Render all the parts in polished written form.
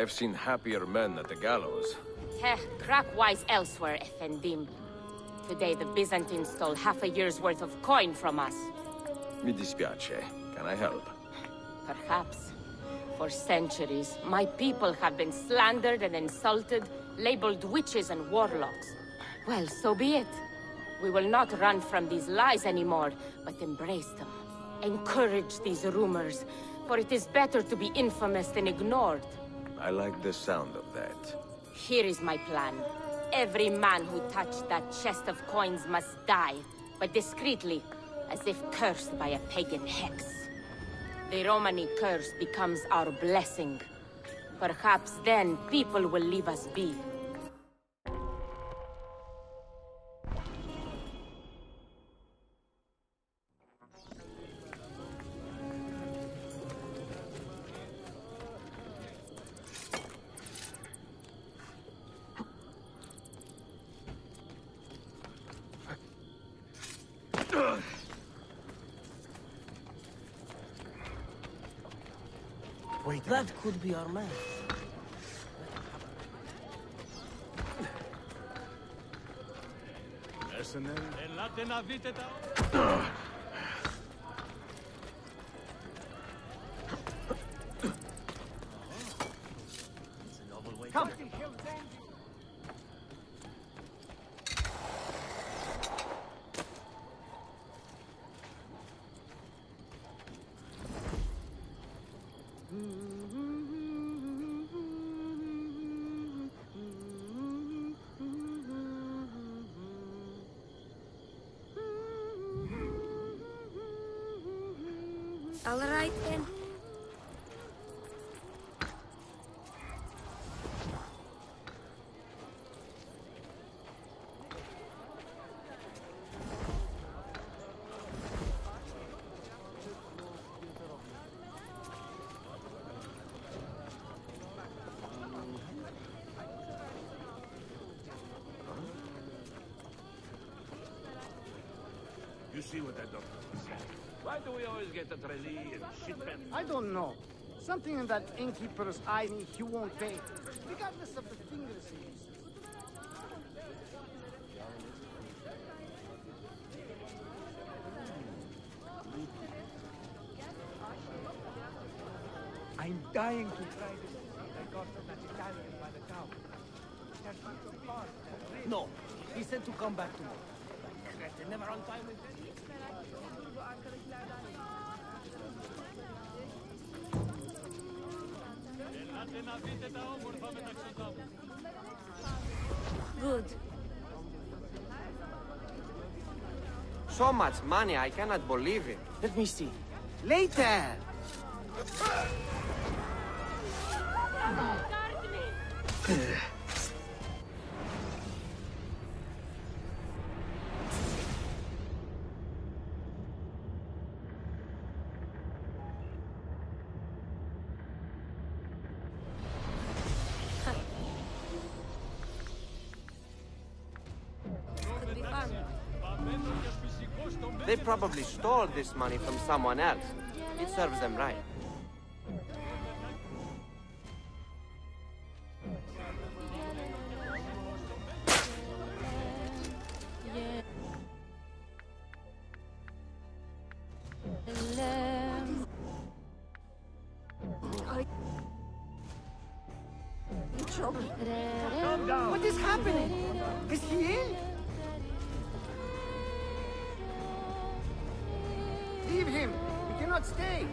have seen happier men at the gallows. Heh, crack wise elsewhere, Effendim. Today the Byzantines stole half a year's worth of coin from us. Mi dispiace. Can I help? Perhaps. For centuries, my people have been slandered and insulted, labeled witches and warlocks. Well, so be it. We will not run from these lies anymore, but embrace them. Encourage these rumors, for it is better to be infamous than ignored. I like the sound of that. Here is my plan. Every man who touched that chest of coins must die, but discreetly, as if cursed by a pagan hex. The Romani curse becomes our blessing. Perhaps then people will leave us be. Wait, that could be our man. Come. All right then. You see what that doctor said? Why do we always get a Trellis and shitpen? I don't know. Something in that innkeeper's eye, he won't pay. Regardless of the fingers he uses. I'm dying to try this seed I got from that Italian by the tower. There's not so far. No, he said to come back tomorrow. They're never on time with this. Good. So much money, I cannot believe it. Let me see. Later! They probably stole this money from someone else. It serves them right. What is happening? Is he ill? Leave him. We cannot stay.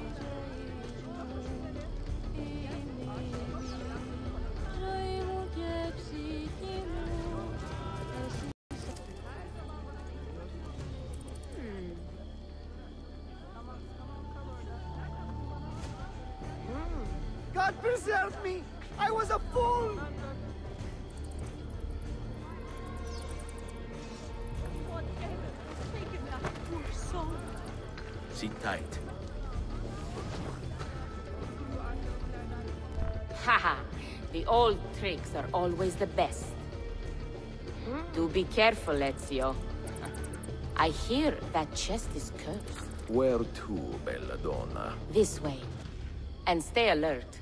God preserve me! I was a fool! Sit tight. Haha, the old tricks are always the best. Do be careful, Ezio. I hear that chest is cursed. Where to, Belladonna? This way. And stay alert.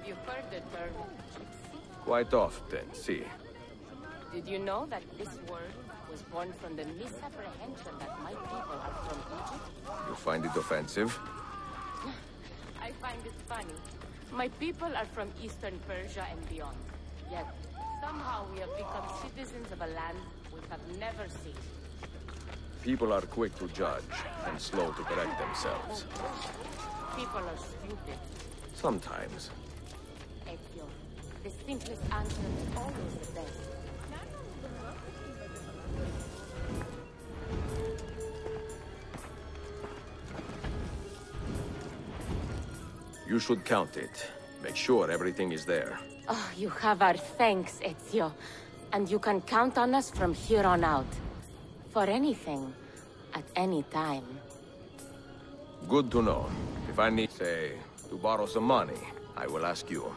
Have you heard the term gypsy? Quite often, see. Did you know that this word was born from the misapprehension that my people are from Egypt? You find it offensive? I find it funny. My people are from Eastern Persia and beyond. Yet, somehow we have become citizens of a land we have never seen. People are quick to judge and slow to correct themselves. People are stupid. Sometimes. Ezio, the simplest answer is always the best. You should count it. Make sure everything is there. Oh, you have our thanks, Ezio. And you can count on us from here on out. For anything, at any time. Good to know. If I need, say, to borrow some money, I will ask you.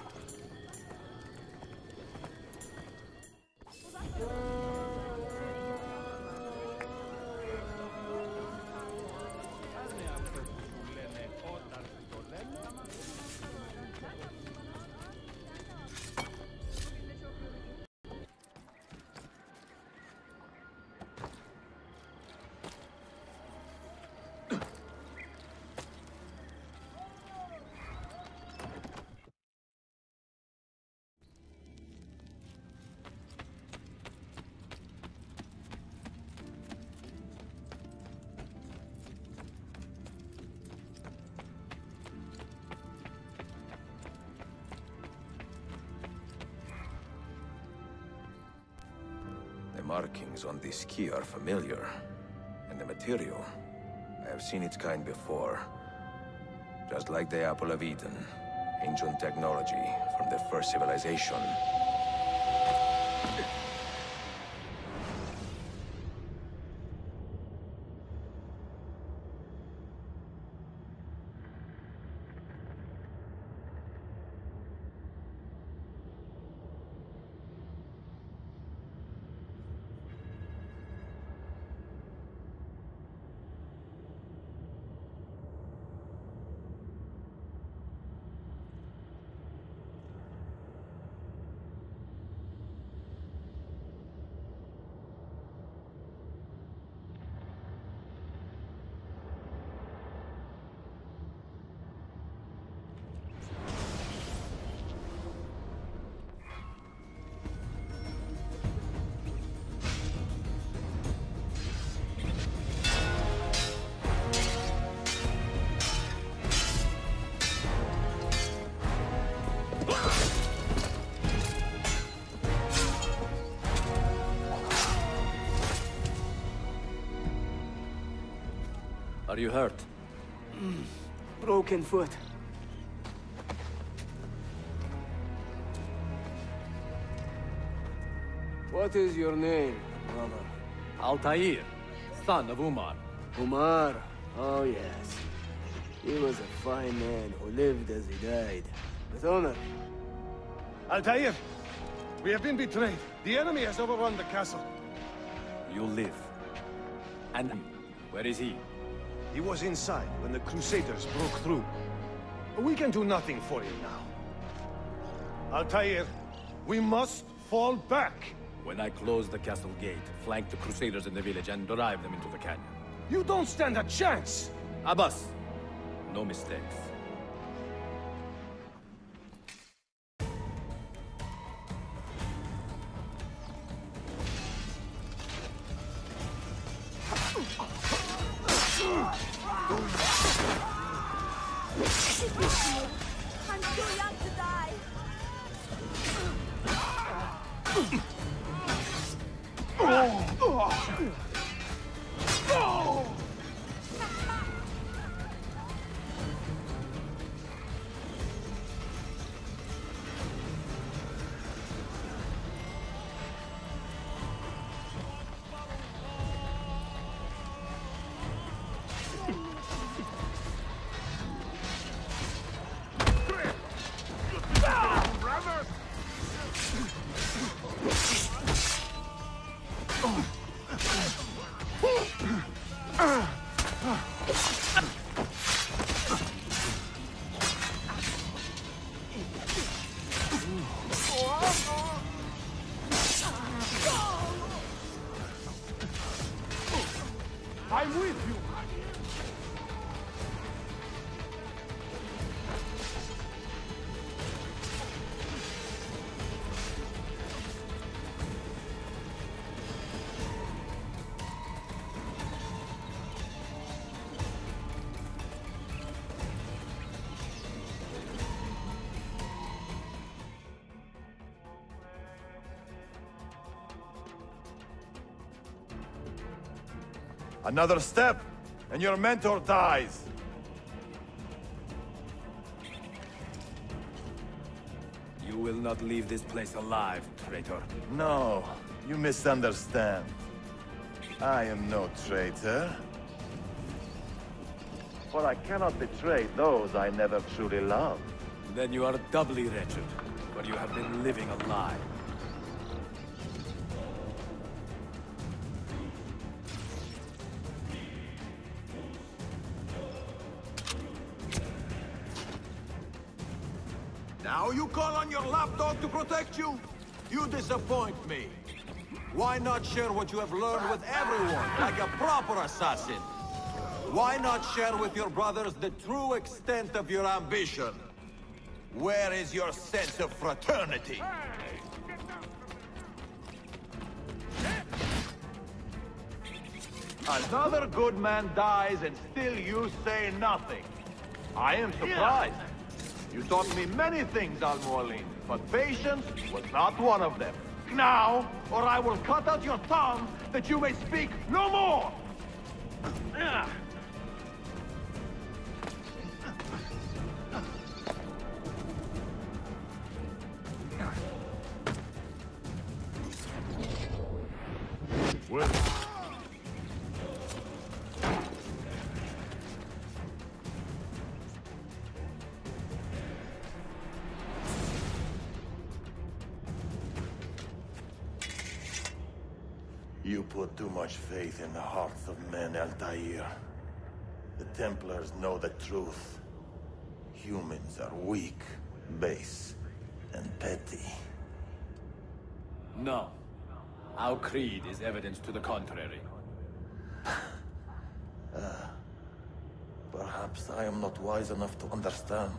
The markings on this key are familiar. And the material, I have seen its kind before. Just like the Apple of Eden. Ancient technology from the first civilization. Are you hurt? Broken foot. What is your name, brother? Altair, son of Umar. Umar? Oh, yes. He was a fine man who lived as he died. With honor. Altair! We have been betrayed. The enemy has overrun the castle. You live. And where is he? He was inside when the Crusaders broke through. We can do nothing for him now. Altair, we must fall back. When I close the castle gate, flank the Crusaders in the village and drive them into the canyon. You don't stand a chance! Abbas, no mistakes. I'm too young to die. Another step, and your mentor dies. You will not leave this place alive, traitor. No, you misunderstand. I am no traitor. For I cannot betray those I never truly loved. Then you are doubly wretched, for you have been living a lie. Now you call on your lapdog to protect you? You disappoint me. Why not share what you have learned with everyone, like a proper assassin? Why not share with your brothers the true extent of your ambition? Where is your sense of fraternity? Another good man dies and still you say nothing. I am surprised. You taught me many things, Al-Mualim, but patience was not one of them. Now, or I will cut out your tongue that you may speak no more! Well. You put too much faith in the hearts of men, Altair. The Templars know the truth. Humans are weak, base, and petty. No. Our creed is evidence to the contrary. Perhaps I am not wise enough to understand,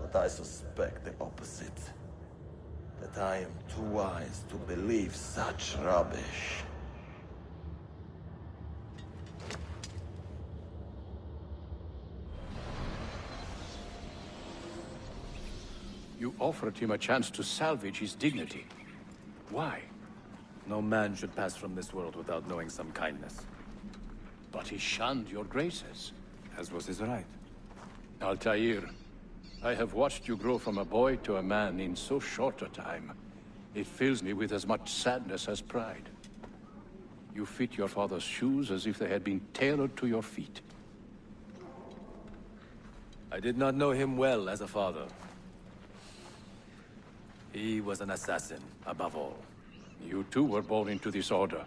but I suspect the opposite. That I am too wise to believe such rubbish. You offered him a chance to salvage his dignity. Why? No man should pass from this world without knowing some kindness. But he shunned your graces, as was his right. Altair, I have watched you grow from a boy to a man in so short a time. It fills me with as much sadness as pride. You fit your father's shoes as if they had been tailored to your feet. I did not know him well as a father. He was an assassin, above all. You too were born into this order.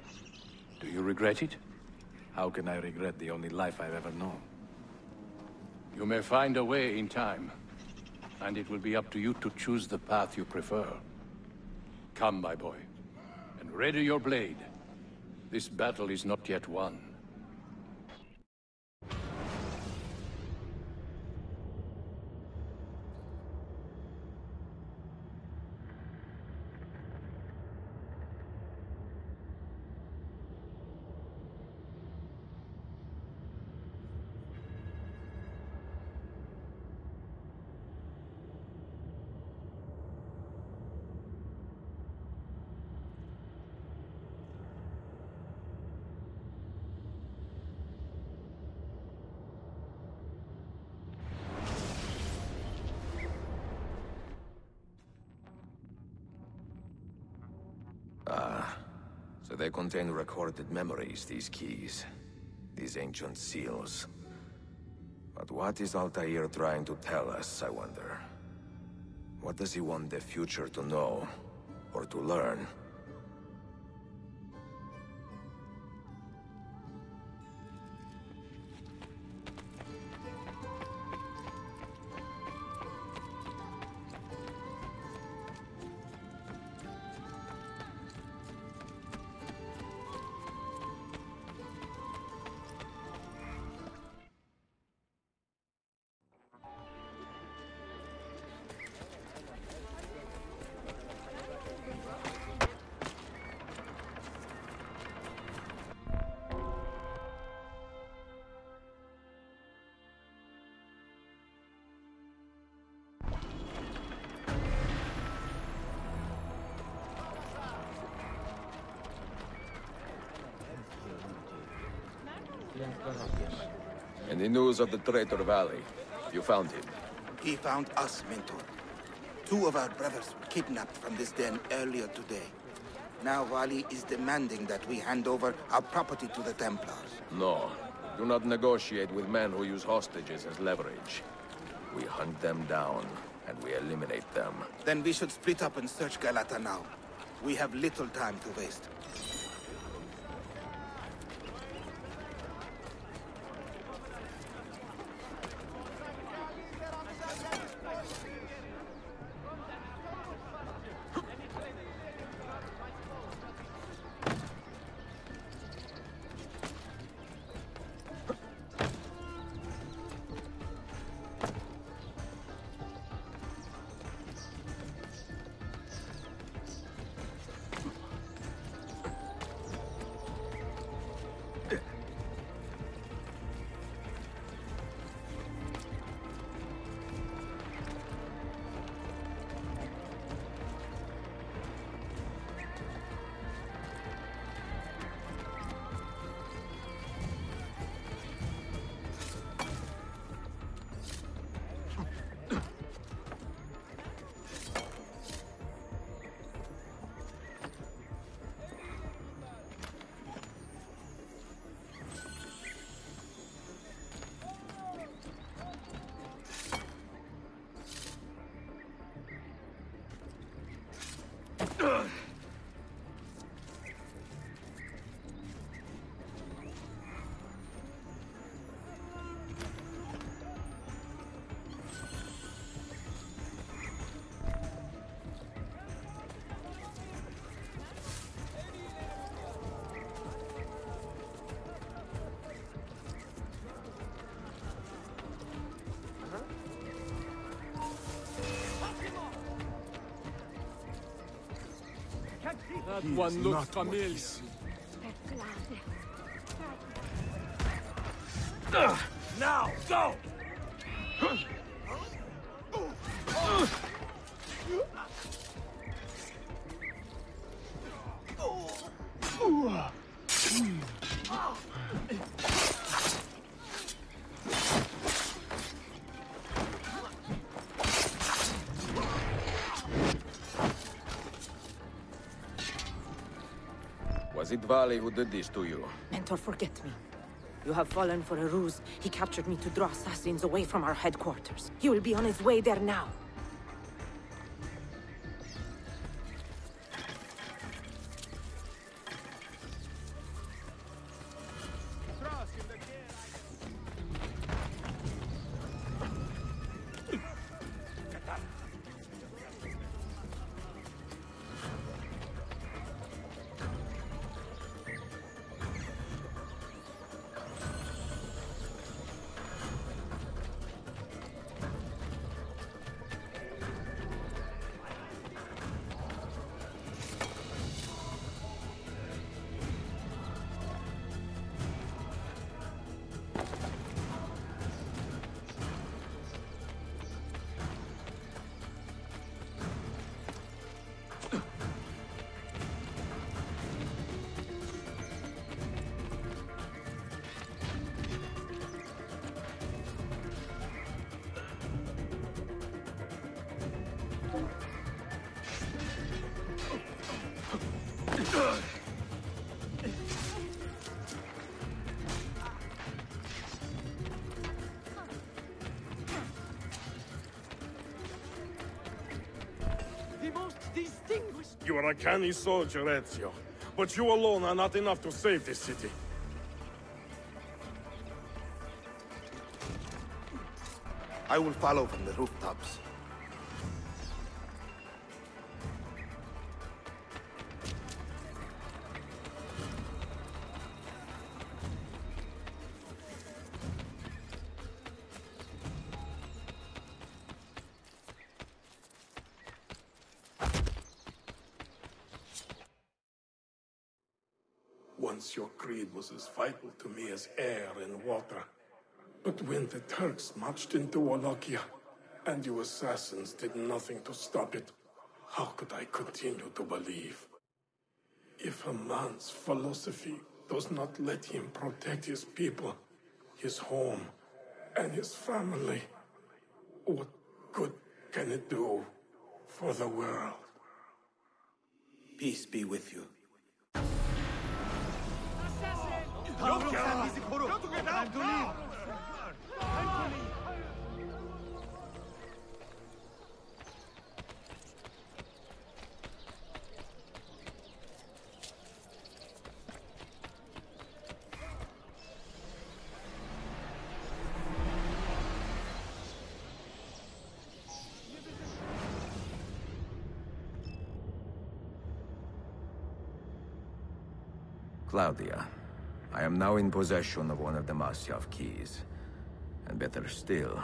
Do you regret it? How can I regret the only life I've ever known? You may find a way in time, and it will be up to you to choose the path you prefer. Come, my boy, and ready your blade. This battle is not yet won. So they contain recorded memories, these keys. These ancient seals. But what is Altair trying to tell us, I wonder? What does he want the future to know, or to learn? And the news of the traitor Valley. You found him. He found us, Mentor. 2 of our brothers were kidnapped from this den earlier today. Now Valley is demanding that we hand over our property to the Templars. No. Do not negotiate with men who use hostages as leverage. We hunt them down, and we eliminate them. Then we should split up and search Galata now. We have little time to waste. That one looks familiar. Now, go! Was it Valley who did this to you? Mentor, forget me. You have fallen for a ruse. He captured me to draw assassins away from our headquarters. He will be on his way there now. You are a canny soldier, Ezio. But you alone are not enough to save this city. I will follow from the rooftops. Once your creed was as vital to me as air and water. But when the Turks marched into Wallachia, and you assassins did nothing to stop it, how could I continue to believe? If a man's philosophy does not let him protect his people, his home, and his family, what good can it do for the world? Peace be with you. Time to leave. Claudia, I am now in possession of one of the Masyaf keys. And better still,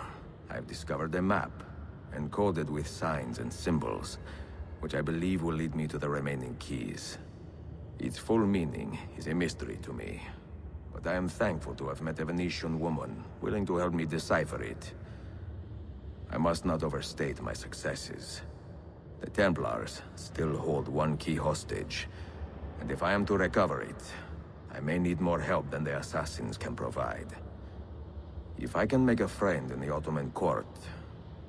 I've discovered a map, encoded with signs and symbols, which I believe will lead me to the remaining keys. Its full meaning is a mystery to me, but I am thankful to have met a Venetian woman willing to help me decipher it. I must not overstate my successes. The Templars still hold one key hostage, and if I am to recover it, I may need more help than the assassins can provide. If I can make a friend in the Ottoman court,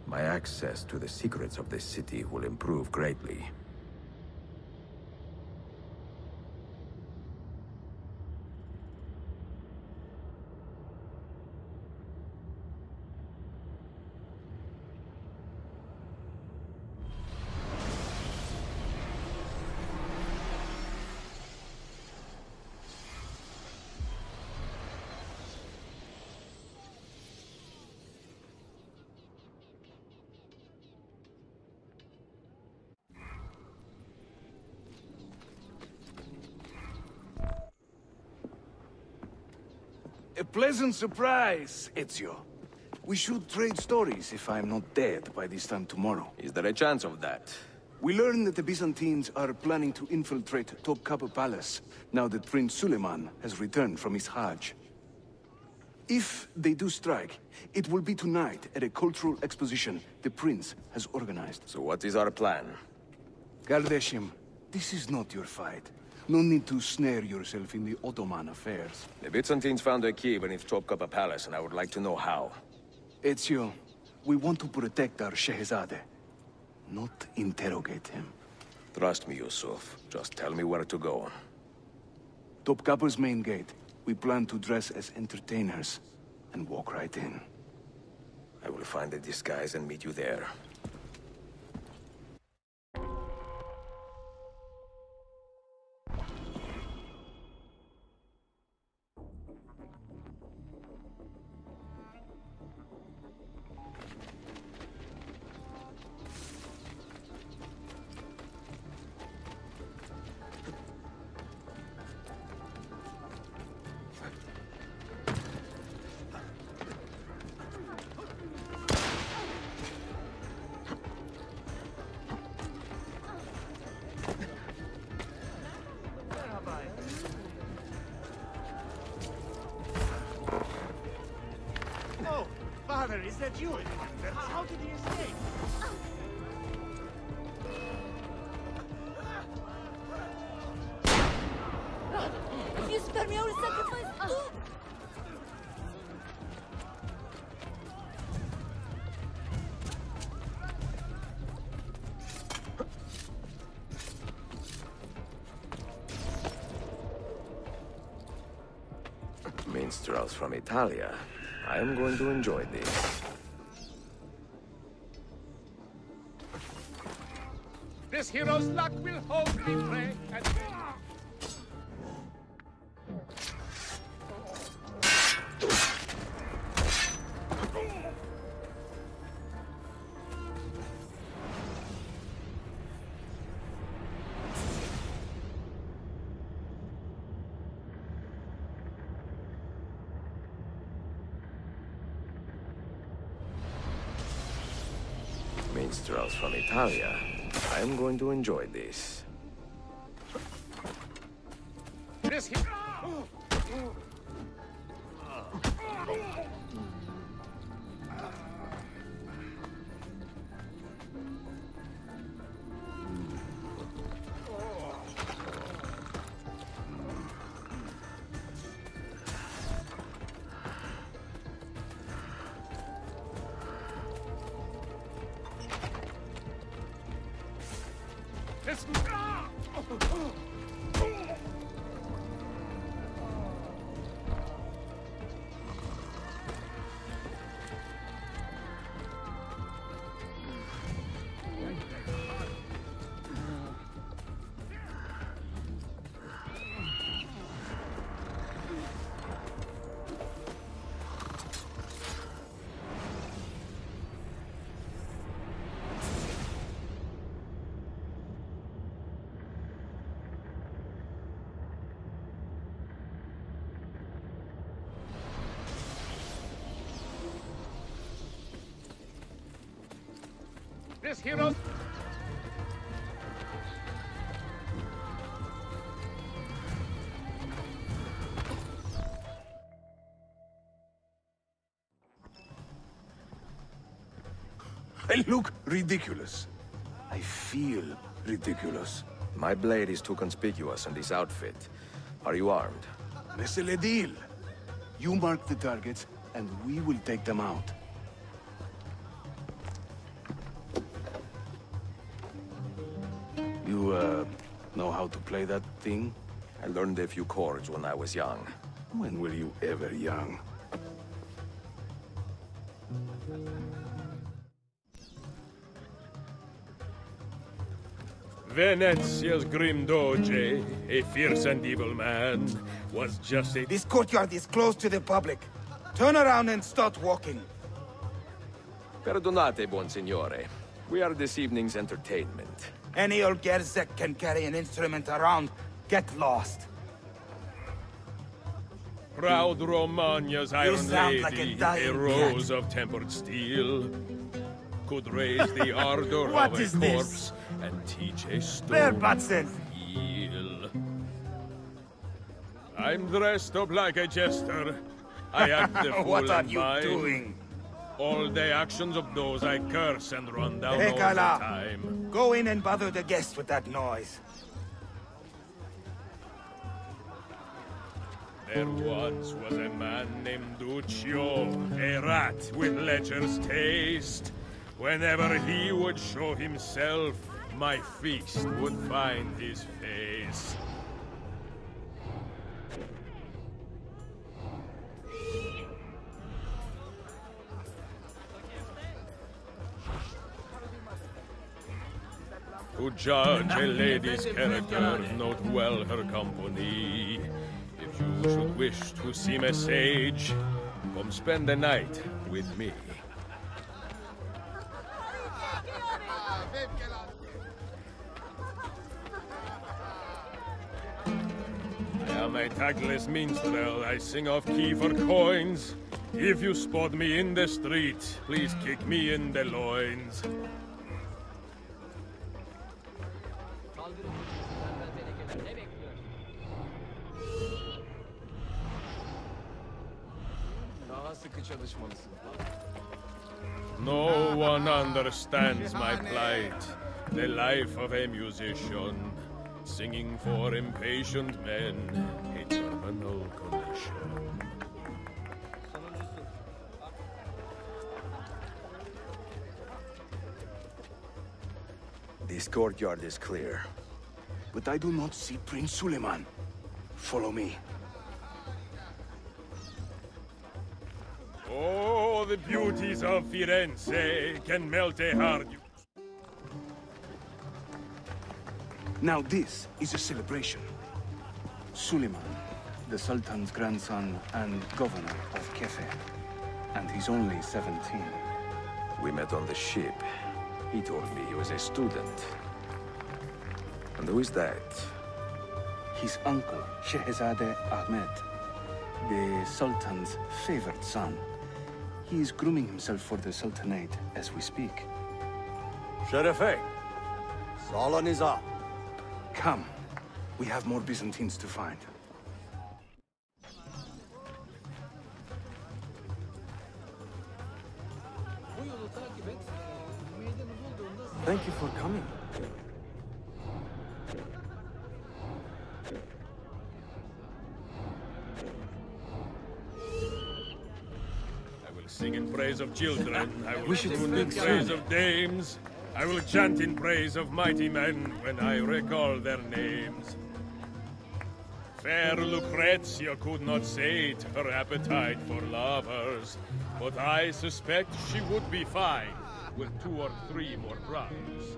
my access to the secrets of this city will improve greatly. A pleasant surprise, Ezio. We should trade stories if I'm not dead by this time tomorrow. Is there a chance of that? We learn that the Byzantines are planning to infiltrate Topkapi Palace, now that Prince Suleiman has returned from his Hajj. If they do strike, it will be tonight at a cultural exposition the Prince has organized. So what is our plan? Gardeshim, this is not your fight. No need to snare yourself in the Ottoman affairs. The Byzantines found a key beneath Topkapi Palace, and I would like to know how. Ezio, we want to protect our Shehzade, not interrogate him. Trust me, Yusuf. Just tell me where to go. Topkapi's main gate. We plan to dress as entertainers and walk right in. I will find a disguise and meet you there. Oh, Father, is that you? How did he escape? If you spare me, I will sacrifice too. Minstrels from Italia. I am going to enjoy this. This hero's luck will hold me, pray. Minstrels from Italia. I am going to enjoy this. This hero. This hero... I look ridiculous. I feel ridiculous. My blade is too conspicuous in this outfit. Are you armed? C'est le deal. You mark the targets, and we will take them out. You, know how to play that thing? I learned a few chords when I was young. When were you ever young? Venezia's grim doge, a fierce and evil man, was just a... This courtyard is closed to the public. Turn around and start walking. Perdonate, buon signore. We are this evening's entertainment. Any old Gerzek can carry an instrument around. Get lost. Proud Romagna's iron sound lady, like a dying rose of tempered steel, could raise the ardor What of a is corpse this? and teach a stone Where, to Batson? feel. I'm dressed up like a jester. I act the fool What are and you mine. doing? All the actions of those I curse and run down all the Hekala, time. go in and bother the guests with that noise. There once was a man named Duccio, a rat with lecher's taste. Whenever he would show himself, my feast would find his face. To judge a lady's character, note well her company. If you should wish to seem a sage, come spend the night with me. I am a tactless minstrel, I sing off key for coins. If you spot me in the street, please kick me in the loins. No one understands my plight, the life of a musician, singing for impatient men, a terminal condition. This courtyard is clear. But I do not see Prince Suleiman. Follow me. Oh, the beauties of Firenze can melt a heart. Now this is a celebration. Suleiman, the Sultan's grandson and governor of Kefe. And he's only 17. We met on the ship. He told me he was a student. And who is that? His uncle, Shehzade Ahmed, the Sultan's favored son. He is grooming himself for the Sultanate as we speak. Sherife, Solon is up. Come. We have more Byzantines to find. Thank you for coming. I will sing in praise of children. I will We should tune in speak praise soon. of dames. I will chant in praise of mighty men when I recall their names. Fair Lucrezia could not sate her appetite for lovers, but I suspect she would be fine with 2 or 3 more brothers.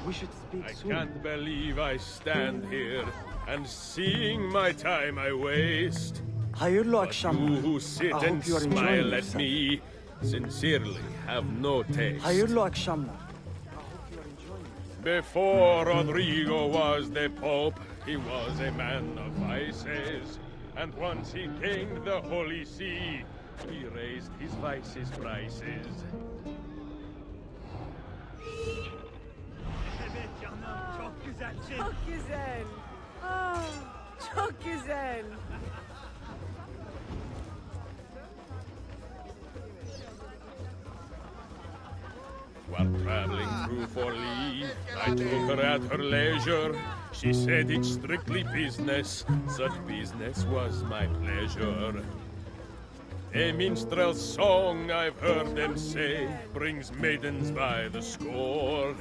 We should speak soon. I can't believe I stand here and seeing my time I waste. But you who sit and smile at me sincerely have no taste. Before Rodrigo was the Pope, he was a man of vices. And once he gained the Holy See, he raised his vices' prices. Çok güzel. Ah, çok güzel. While traveling through Forli, I took her at her leisure. She said it's strictly business. Such business was my pleasure. A minstrel's song, I've heard them say, brings maidens by the score.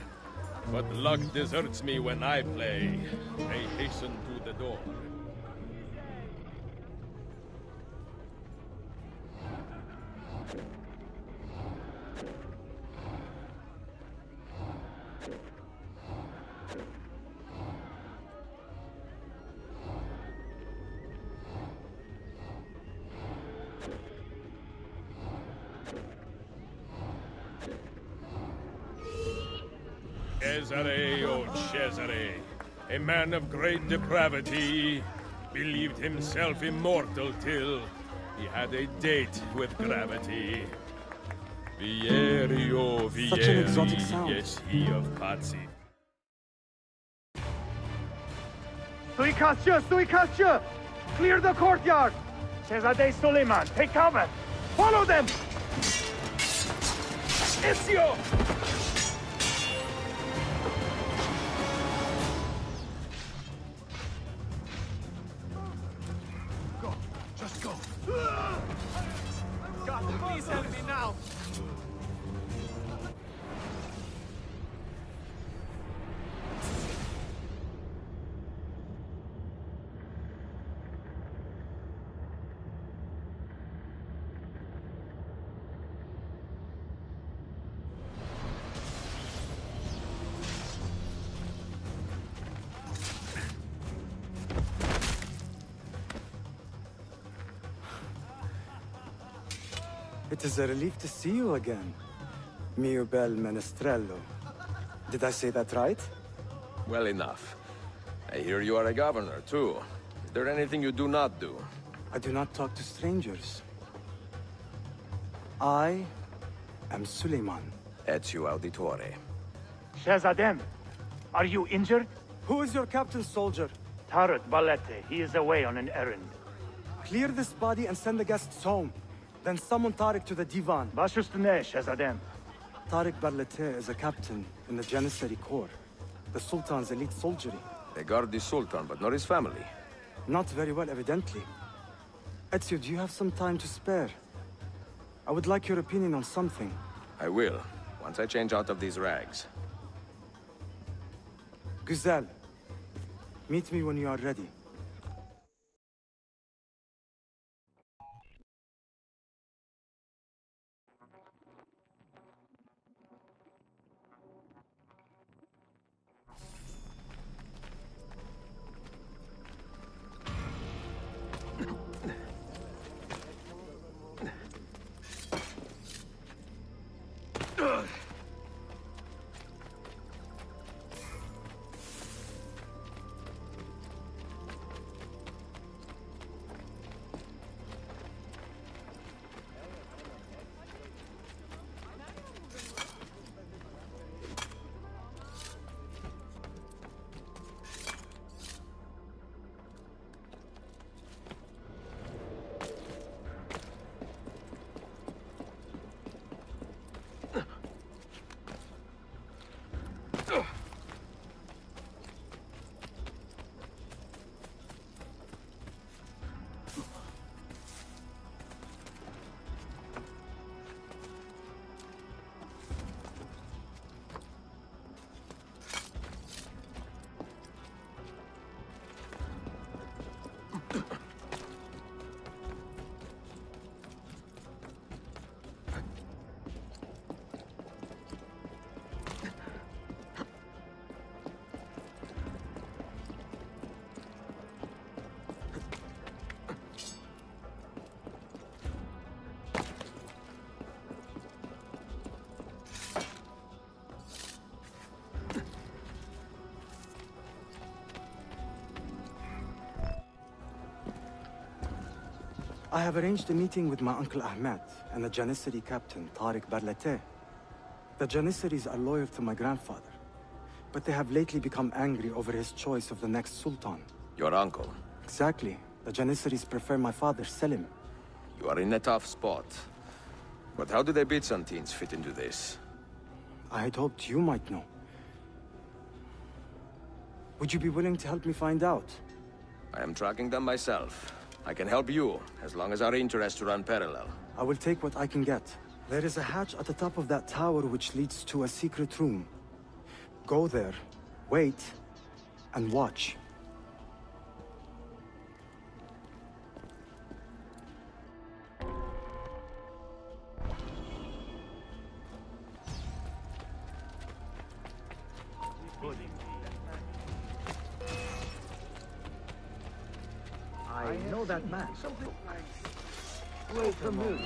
But luck deserts me when I play. They hasten to the door. Cesare, oh Cesare, a man of great depravity, believed himself immortal till he had a date with gravity. Vieri, oh Vieri, Such an exotic sound. Yes, he of Pazzi. Suikastya! Clear the courtyard! Cesade Suleiman, take cover! Follow them! Ezio! Go, just go. God, please help me now! It is a relief to see you again, mio bel menestrello. Did I say that right? Well enough. I hear you are a governor, too. Is there anything you do not do? I do not talk to strangers. I am Suleiman. Ezio Auditore. Shahzadem, are you injured? Who is your captain, soldier? Tarik Balete. He is away on an errand. Clear this body and send the guests home. Then summon Tarik to the divan. Baş üstüne, Shahzadem. Tarik Barlete is a captain in the Janissary Corps, the Sultan's elite soldiery. They guard the Sultan, but not his family. Not very well, evidently. Ezio, do you have some time to spare? I would like your opinion on something. I will, once I change out of these rags. Güzel. Meet me when you are ready. I have arranged a meeting with my Uncle Ahmed and the Janissary captain, Tariq Barlate. The Janissaries are loyal to my grandfather, but they have lately become angry over his choice of the next Sultan. Your uncle? Exactly. The Janissaries prefer my father, Selim. You are in a tough spot. But how do the Byzantines fit into this? I had hoped you might know. Would you be willing to help me find out? I am tracking them myself. I can help you, as long as our interests run parallel. I will take what I can get. There is a hatch at the top of that tower which leads to a secret room. Go there, wait, and watch. I know that man. Something like familiar.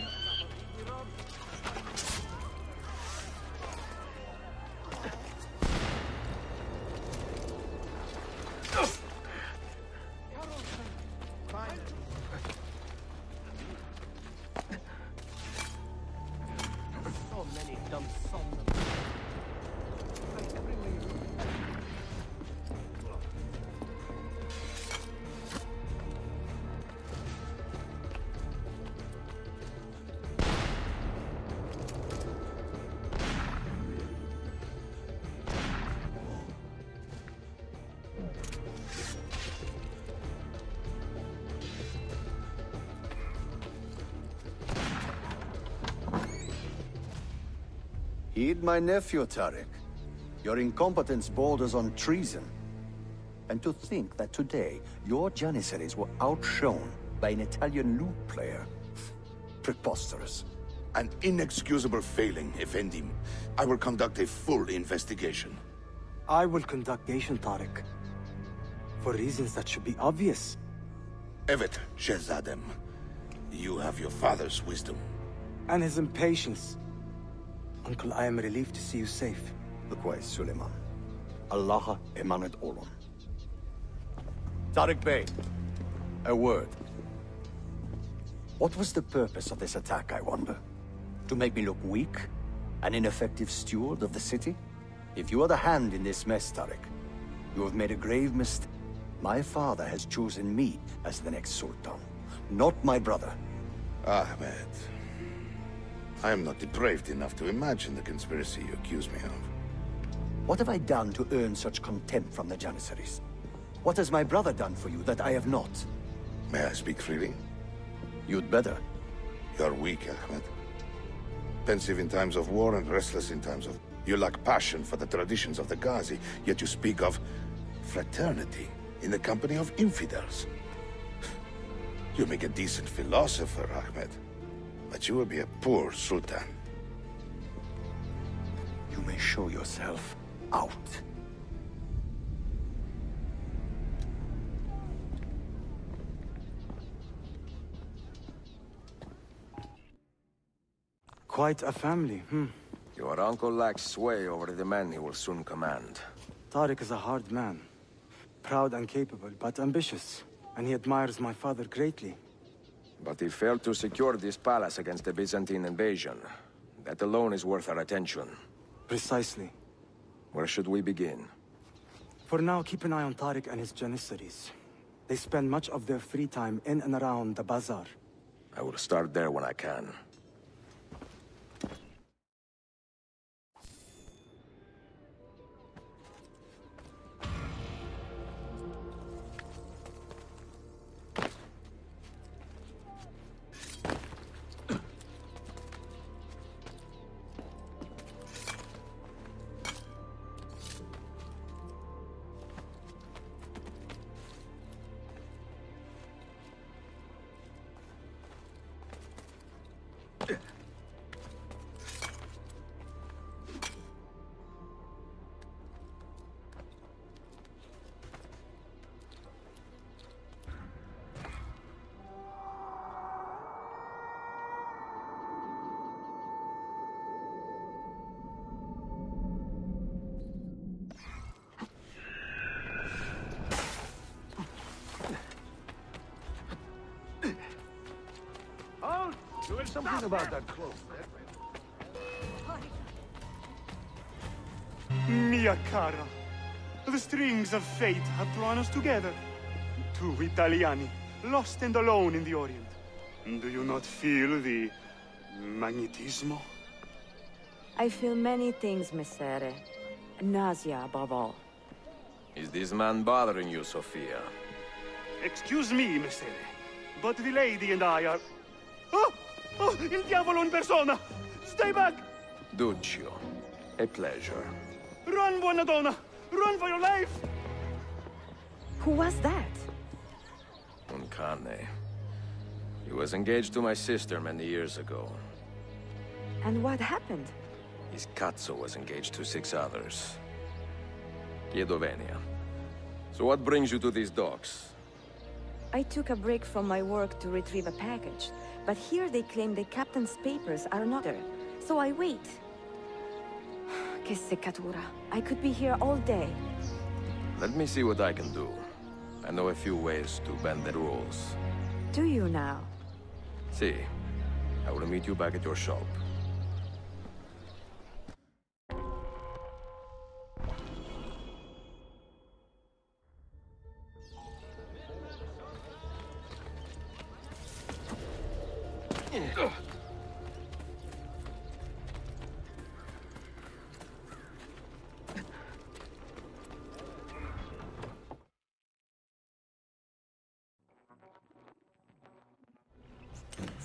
So many dumb sons of... Heed my nephew, Tariq. Your incompetence borders on treason. And to think that today, your Janissaries were outshone by an Italian lute player. Preposterous. An inexcusable failing, Effendim. I will conduct a full investigation. I will conduct investigation, Tariq. For reasons that should be obvious. Evet, Shehzadem. You have your father's wisdom. And his impatience. Uncle, I am relieved to see you safe. Likewise, Suleiman. Allah emanet olun. Tariq Bey, a word. What was the purpose of this attack, I wonder? To make me look weak? An ineffective steward of the city? If you are the hand in this mess, Tariq, you have made a grave mistake. My father has chosen me as the next Sultan, not my brother. Ahmed. I am not depraved enough to imagine the conspiracy you accuse me of. What have I done to earn such contempt from the Janissaries? What has my brother done for you that I have not? May I speak freely? You'd better. You're weak, Ahmed. Pensive in times of war and restless in times of... You lack passion for the traditions of the Ghazi, yet you speak of fraternity in the company of infidels. You make a decent philosopher, Ahmed. But you will be a poor Sultan. You may show yourself out. Quite a family, Your uncle lacks sway over the men he will soon command. Tariq is a hard man. Proud and capable, but ambitious. And he admires my father greatly. But he failed to secure this palace against the Byzantine invasion. That alone is worth our attention. Precisely. Where should we begin? For now, keep an eye on Tariq and his Janissaries. They spend much of their free time in and around the bazaar. I will start there when I can. Something about that cloak. Mia cara, the strings of fate have drawn us together. Two Italiani, lost and alone in the Orient. Do you not feel the magnetismo? I feel many things, Messere. Nausea above all. Is this man bothering you, Sophia? Excuse me, Messere, but the lady and I are... Oh! Oh, il diavolo in persona! Stay back! Duccio, a pleasure. Run, buona donna! Run for your life! Who was that? Un cane. He was engaged to my sister many years ago. And what happened? His cazzo was engaged to 6 others. Chiedo venia. So what brings you to these docks? I took a break from my work to retrieve a package, but here they claim the captain's papers are not there, so I wait. Che seccatura. I could be here all day. Let me see what I can do. I know a few ways to bend the rules. Do you now? See, I will meet you back at your shop.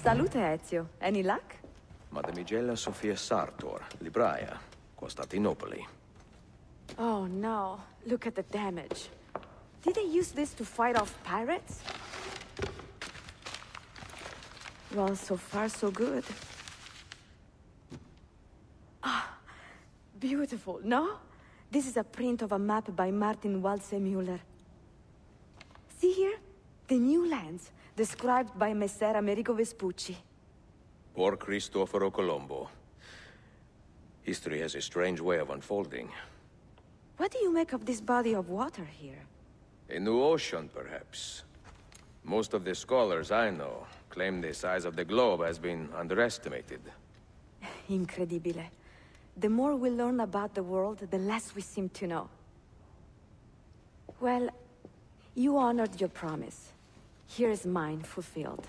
Salute, Ezio. Any luck? Madamigella Sofia Sartor, Libraia, Costantinopoli. Oh no, look at the damage. Did they use this to fight off pirates? Well, so far so good. Ah, beautiful, no? This is a print of a map by Martin Waldseemüller. See here? The new lands, described by Messer Amerigo Vespucci. Poor Cristoforo Colombo. History has a strange way of unfolding. What do you make of this body of water here? A new ocean, perhaps. Most of the scholars I know claim the size of the globe has been underestimated. Incredibile. The more we learn about the world, the less we seem to know. Well, you honored your promise. Here is mine fulfilled.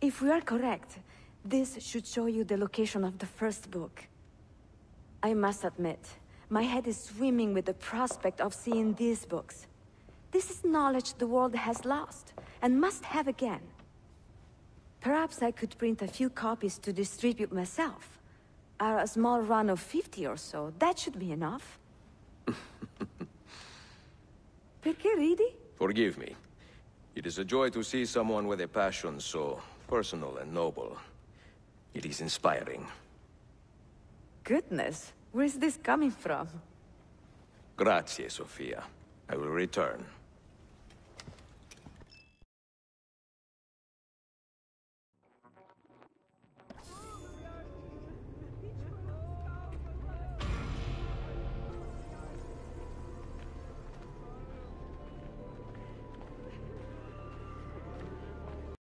If we are correct, this should show you the location of the first book. I must admit, my head is swimming with the prospect of seeing these books. This is knowledge the world has lost, and must have again. Perhaps I could print a few copies to distribute myself. A small run of 50 or so, that should be enough. Perché ridi? Forgive me. It is a joy to see someone with a passion so personal and noble. It is inspiring. Goodness, where's this coming from? Grazie, Sophia. I will return.